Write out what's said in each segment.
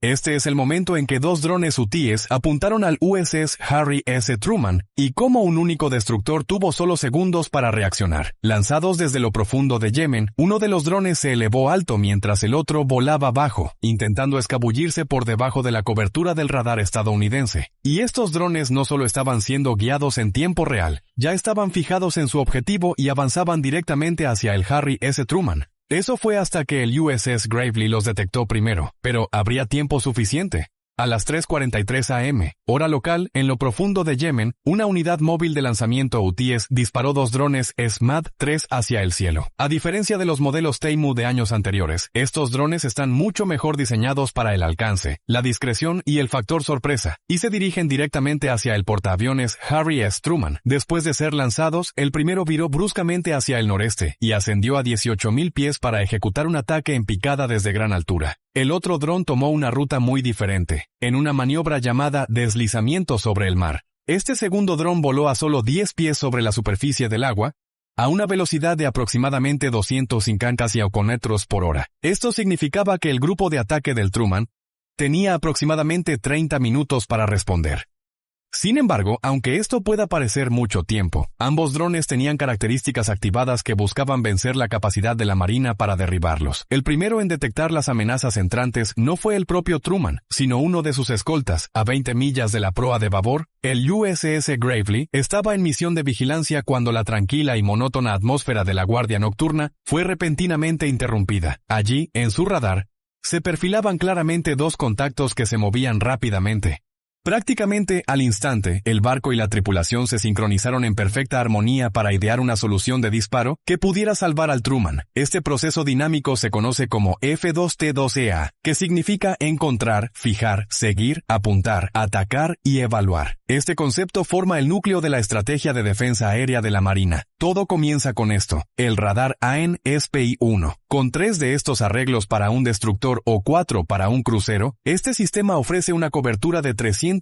Este es el momento en que dos drones hutíes apuntaron al USS Harry S. Truman, y como un único destructor tuvo solo segundos para reaccionar. Lanzados desde lo profundo de Yemen, uno de los drones se elevó alto mientras el otro volaba bajo, intentando escabullirse por debajo de la cobertura del radar estadounidense. Y estos drones no solo estaban siendo guiados en tiempo real, ya estaban fijados en su objetivo y avanzaban directamente hacia el Harry S. Truman. Eso fue hasta que el USS Gravely los detectó primero, pero ¿habría tiempo suficiente? A las 3:43 am, hora local, en lo profundo de Yemen, una unidad móvil de lanzamiento hutíes disparó dos drones SMAD-3 hacia el cielo. A diferencia de los modelos Taimu de años anteriores, estos drones están mucho mejor diseñados para el alcance, la discreción y el factor sorpresa, y se dirigen directamente hacia el portaaviones Harry S. Truman. Después de ser lanzados, el primero viró bruscamente hacia el noreste y ascendió a 18,000 pies para ejecutar un ataque en picada desde gran altura. El otro dron tomó una ruta muy diferente, en una maniobra llamada deslizamiento sobre el mar. Este segundo dron voló a solo 10 pies sobre la superficie del agua, a una velocidad de aproximadamente 250 km por hora. Esto significaba que el grupo de ataque del Truman tenía aproximadamente 30 minutos para responder. Sin embargo, aunque esto pueda parecer mucho tiempo, ambos drones tenían características activadas que buscaban vencer la capacidad de la Marina para derribarlos. El primero en detectar las amenazas entrantes no fue el propio Truman, sino uno de sus escoltas. A 20 millas de la proa de babor, el USS Gravely estaba en misión de vigilancia cuando la tranquila y monótona atmósfera de la guardia nocturna fue repentinamente interrumpida. Allí, en su radar, se perfilaban claramente dos contactos que se movían rápidamente. Prácticamente al instante, el barco y la tripulación se sincronizaron en perfecta armonía para idear una solución de disparo que pudiera salvar al Truman. Este proceso dinámico se conoce como F2T2EA, que significa encontrar, fijar, seguir, apuntar, atacar y evaluar. Este concepto forma el núcleo de la estrategia de defensa aérea de la Marina. Todo comienza con esto, el radar AN-SPI-1. Con 3 de estos arreglos para un destructor o 4 para un crucero, este sistema ofrece una cobertura de 360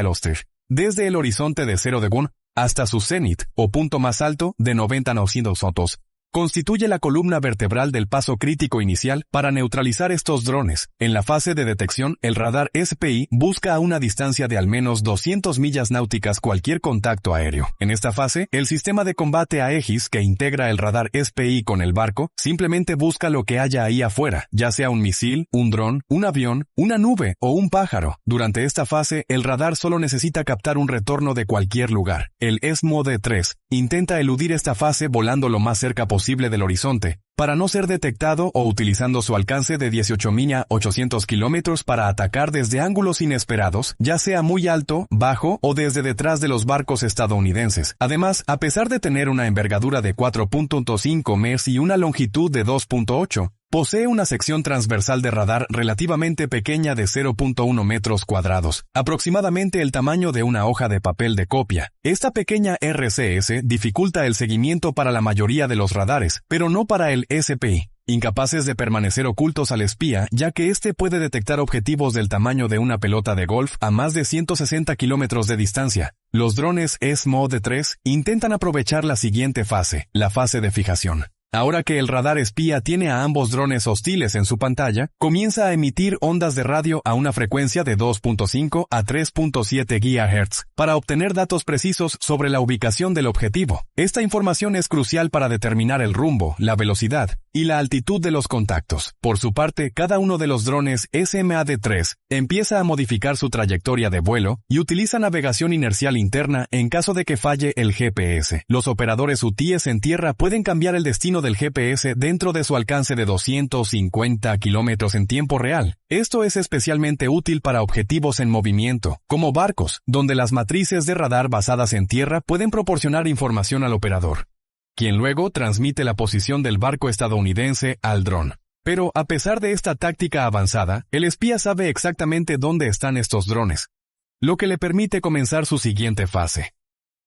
km, desde el horizonte de 0 degrés hasta su cenit, o punto más alto, de 90 km. Constituye la columna vertebral del paso crítico inicial para neutralizar estos drones. En la fase de detección, el radar SPI busca a una distancia de al menos 200 millas náuticas cualquier contacto aéreo. En esta fase, el sistema de combate Aegis que integra el radar SPI con el barco simplemente busca lo que haya ahí afuera, ya sea un misil, un dron, un avión, una nube o un pájaro. Durante esta fase, el radar solo necesita captar un retorno de cualquier lugar. El SMOD-3 intenta eludir esta fase volando lo más cerca posible del horizonte, para no ser detectado o utilizando su alcance de 18,800 kilómetros para atacar desde ángulos inesperados, ya sea muy alto, bajo o desde detrás de los barcos estadounidenses. Además, a pesar de tener una envergadura de 4.5 metros y una longitud de 2.8, posee una sección transversal de radar relativamente pequeña de 0.1 metros cuadrados, aproximadamente el tamaño de una hoja de papel de copia. Esta pequeña RCS dificulta el seguimiento para la mayoría de los radares, pero no para el SPI, incapaces de permanecer ocultos al espía, ya que éste puede detectar objetivos del tamaño de una pelota de golf a más de 160 kilómetros de distancia. Los drones SMOD-3 intentan aprovechar la siguiente fase, la fase de fijación. Ahora que el radar espía tiene a ambos drones hostiles en su pantalla, comienza a emitir ondas de radio a una frecuencia de 2.5 a 3.7 GHz para obtener datos precisos sobre la ubicación del objetivo. Esta información es crucial para determinar el rumbo, la velocidad y la altitud de los contactos. Por su parte, cada uno de los drones SMAD-3 empieza a modificar su trayectoria de vuelo y utiliza navegación inercial interna en caso de que falle el GPS. Los operadores hutíes en tierra pueden cambiar el destino del GPS dentro de su alcance de 250 kilómetros en tiempo real. Esto es especialmente útil para objetivos en movimiento, como barcos, donde las matrices de radar basadas en tierra pueden proporcionar información al operador, quien luego transmite la posición del barco estadounidense al dron. Pero a pesar de esta táctica avanzada, el espía sabe exactamente dónde están estos drones, lo que le permite comenzar su siguiente fase: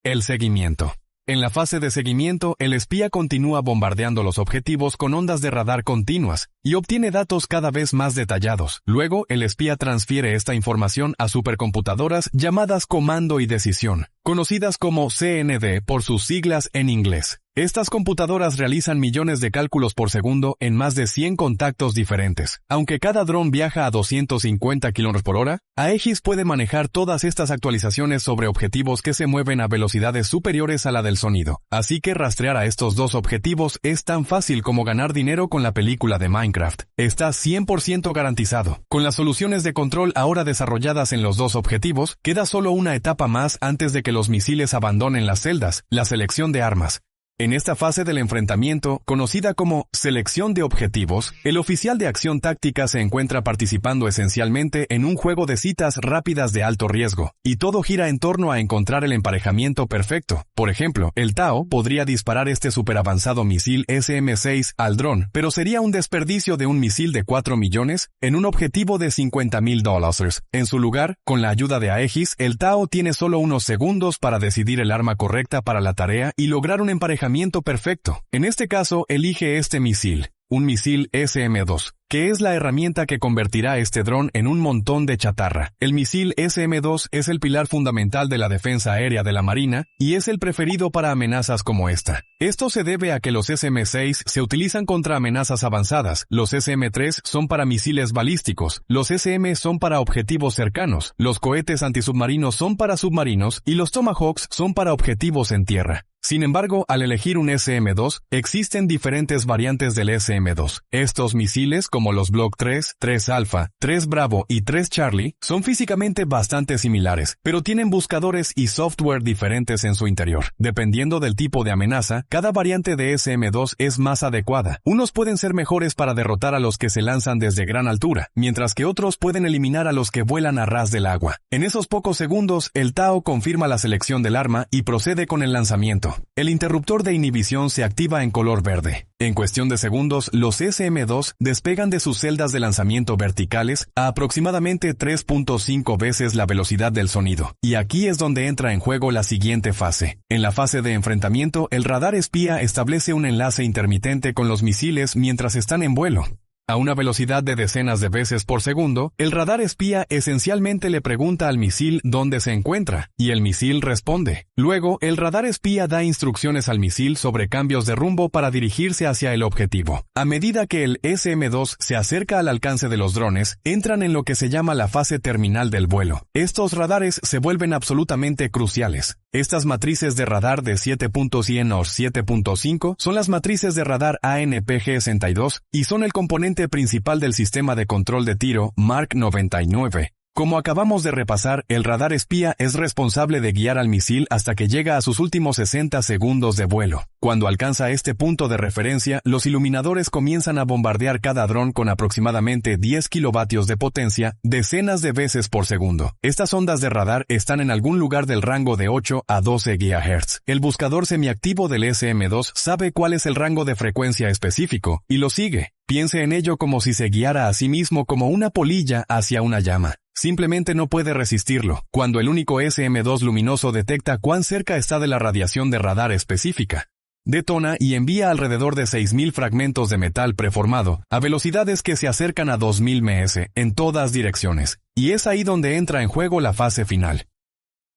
el seguimiento. En la fase de seguimiento, el espía continúa bombardeando los objetivos con ondas de radar continuas y obtiene datos cada vez más detallados. Luego, el espía transfiere esta información a supercomputadoras llamadas comando y decisión, conocidas como CND por sus siglas en inglés. Estas computadoras realizan millones de cálculos por segundo en más de 100 contactos diferentes. Aunque cada dron viaja a 250 km por hora, Aegis puede manejar todas estas actualizaciones sobre objetivos que se mueven a velocidades superiores a la del sonido. Así que rastrear a estos dos objetivos es tan fácil como ganar dinero con la película de Minecraft. Está 100% garantizado. Con las soluciones de control ahora desarrolladas en los dos objetivos, queda solo una etapa más antes de que los misiles abandonen las celdas, la selección de armas. En esta fase del enfrentamiento, conocida como selección de objetivos, el oficial de acción táctica se encuentra participando esencialmente en un juego de citas rápidas de alto riesgo, y todo gira en torno a encontrar el emparejamiento perfecto. Por ejemplo, el Tao podría disparar este superavanzado misil SM-6 al dron, pero sería un desperdicio de un misil de 4 millones en un objetivo de $50,000. En su lugar, con la ayuda de Aegis, el Tao tiene solo unos segundos para decidir el arma correcta para la tarea y lograr un emparejamiento perfecto. En este caso, elige este misil, un misil SM-2, que es la herramienta que convertirá este dron en un montón de chatarra. El misil SM-2 es el pilar fundamental de la defensa aérea de la Marina y es el preferido para amenazas como esta. Esto se debe a que los SM-6 se utilizan contra amenazas avanzadas, los SM-3 son para misiles balísticos, los SM son para objetivos cercanos, los cohetes antisubmarinos son para submarinos y los Tomahawks son para objetivos en tierra. Sin embargo, al elegir un SM-2, existen diferentes variantes del SM-2. Estos misiles, como los Block 3, 3 Alpha, 3 Bravo y 3 Charlie, son físicamente bastante similares, pero tienen buscadores y software diferentes en su interior. Dependiendo del tipo de amenaza, cada variante de SM-2 es más adecuada. Unos pueden ser mejores para derrotar a los que se lanzan desde gran altura, mientras que otros pueden eliminar a los que vuelan a ras del agua. En esos pocos segundos, el Tao confirma la selección del arma y procede con el lanzamiento. El interruptor de inhibición se activa en color verde. En cuestión de segundos, los SM-2 despegan de sus celdas de lanzamiento verticales a aproximadamente 3.5 veces la velocidad del sonido. Y aquí es donde entra en juego la siguiente fase. En la fase de enfrentamiento, el radar espía establece un enlace intermitente con los misiles mientras están en vuelo. A una velocidad de decenas de veces por segundo, el radar espía esencialmente le pregunta al misil dónde se encuentra, y el misil responde. Luego, el radar espía da instrucciones al misil sobre cambios de rumbo para dirigirse hacia el objetivo. A medida que el SM-2 se acerca al alcance de los drones, entran en lo que se llama la fase terminal del vuelo. Estos radares se vuelven absolutamente cruciales. Estas matrices de radar de 7.100 o 7.5 son las matrices de radar ANPG-62 y son el componente principal del sistema de control de tiro Mark 99. Como acabamos de repasar, el radar espía es responsable de guiar al misil hasta que llega a sus últimos 60 segundos de vuelo. Cuando alcanza este punto de referencia, los iluminadores comienzan a bombardear cada dron con aproximadamente 10 kilovatios de potencia, decenas de veces por segundo. Estas ondas de radar están en algún lugar del rango de 8 a 12 GHz. El buscador semiactivo del SM-2 sabe cuál es el rango de frecuencia específico, y lo sigue. Piense en ello como si se guiara a sí mismo como una polilla hacia una llama. Simplemente no puede resistirlo. Cuando el único SM-2 luminoso detecta cuán cerca está de la radiación de radar específica, detona y envía alrededor de 6.000 fragmentos de metal preformado a velocidades que se acercan a 2.000 ms en todas direcciones. Y es ahí donde entra en juego la fase final.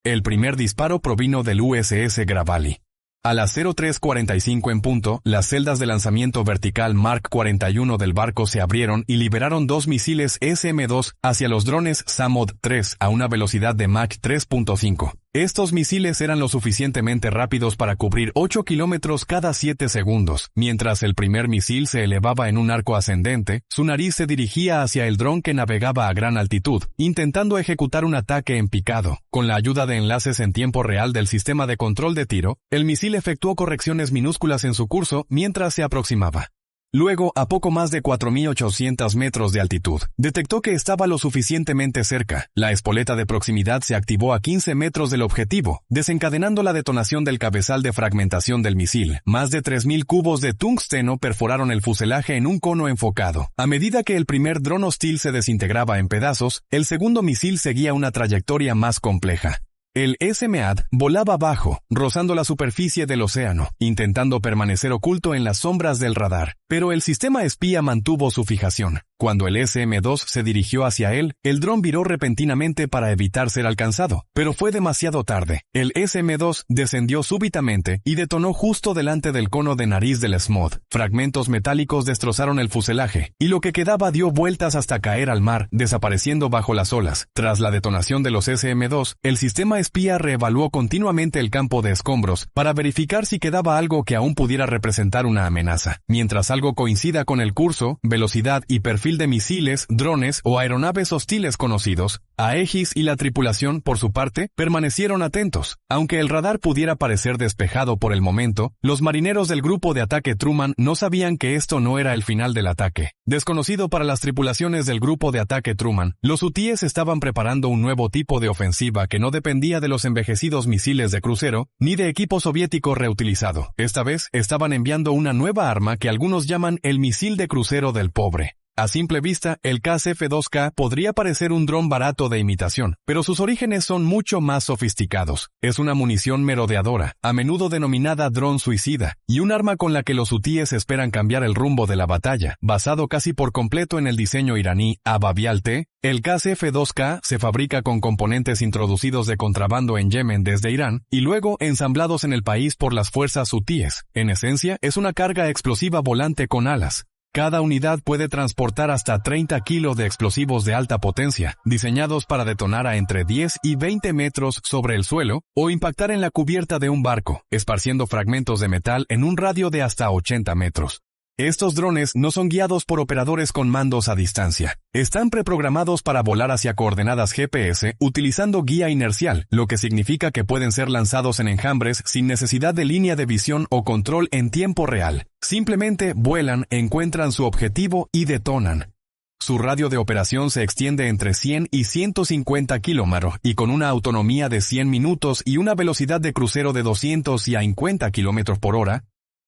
El primer disparo provino del USS Gravali. A las 03:45 en punto, las celdas de lanzamiento vertical Mark 41 del barco se abrieron y liberaron dos misiles SM-2 hacia los drones Samod 3 a una velocidad de Mach 3.5. Estos misiles eran lo suficientemente rápidos para cubrir 8 kilómetros cada 7 segundos. Mientras el primer misil se elevaba en un arco ascendente, su nariz se dirigía hacia el dron que navegaba a gran altitud, intentando ejecutar un ataque en picado. Con la ayuda de enlaces en tiempo real del sistema de control de tiro, el misil efectuó correcciones minúsculas en su curso mientras se aproximaba. Luego, a poco más de 4.800 metros de altitud, detectó que estaba lo suficientemente cerca. La espoleta de proximidad se activó a 15 metros del objetivo, desencadenando la detonación del cabezal de fragmentación del misil. Más de 3.000 cubos de tungsteno perforaron el fuselaje en un cono enfocado. A medida que el primer dron hostil se desintegraba en pedazos, el segundo misil seguía una trayectoria más compleja. El SMAD volaba bajo, rozando la superficie del océano, intentando permanecer oculto en las sombras del radar, pero el sistema espía mantuvo su fijación. Cuando el SM-2 se dirigió hacia él, el dron viró repentinamente para evitar ser alcanzado, pero fue demasiado tarde. El SM-2 descendió súbitamente y detonó justo delante del cono de nariz del SMOD. Fragmentos metálicos destrozaron el fuselaje, y lo que quedaba dio vueltas hasta caer al mar, desapareciendo bajo las olas. Tras la detonación de los SM-2, el sistema espía reevaluó continuamente el campo de escombros para verificar si quedaba algo que aún pudiera representar una amenaza. Mientras algo coincida con el curso, velocidad y perfil de misiles, drones o aeronaves hostiles conocidos, Aegis y la tripulación, por su parte, permanecieron atentos. Aunque el radar pudiera parecer despejado por el momento, los marineros del grupo de ataque Truman no sabían que esto no era el final del ataque. Desconocido para las tripulaciones del grupo de ataque Truman, los hutíes estaban preparando un nuevo tipo de ofensiva que no dependía de los envejecidos misiles de crucero ni de equipo soviético reutilizado. Esta vez estaban enviando una nueva arma que algunos llaman el misil de crucero del pobre. A simple vista, el KZF-2K podría parecer un dron barato de imitación, pero sus orígenes son mucho más sofisticados. Es una munición merodeadora, a menudo denominada dron suicida, y un arma con la que los hutíes esperan cambiar el rumbo de la batalla. Basado casi por completo en el diseño iraní Ababial-T, el KZF-2K se fabrica con componentes introducidos de contrabando en Yemen desde Irán y luego ensamblados en el país por las fuerzas hutíes. En esencia, es una carga explosiva volante con alas. Cada unidad puede transportar hasta 30 kilos de explosivos de alta potencia, diseñados para detonar a entre 10 y 20 metros sobre el suelo o impactar en la cubierta de un barco, esparciendo fragmentos de metal en un radio de hasta 80 metros. Estos drones no son guiados por operadores con mandos a distancia. Están preprogramados para volar hacia coordenadas GPS utilizando guía inercial, lo que significa que pueden ser lanzados en enjambres sin necesidad de línea de visión o control en tiempo real. Simplemente vuelan, encuentran su objetivo y detonan. Su radio de operación se extiende entre 100 y 150 kilómetros y con una autonomía de 100 minutos y una velocidad de crucero de 250 kilómetros por hora,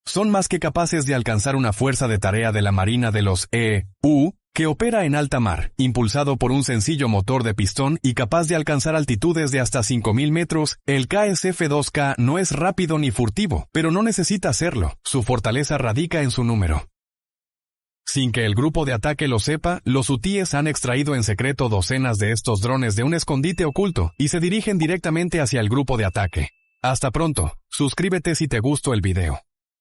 son más que capaces de alcanzar una fuerza de tarea de la Marina de los EU, que opera en alta mar, impulsado por un sencillo motor de pistón y capaz de alcanzar altitudes de hasta 5.000 metros. El KZF-2K no es rápido ni furtivo, pero no necesita hacerlo. Su fortaleza radica en su número. Sin que el grupo de ataque lo sepa, los hutíes han extraído en secreto docenas de estos drones de un escondite oculto y se dirigen directamente hacia el grupo de ataque. Hasta pronto. Suscríbete si te gustó el video.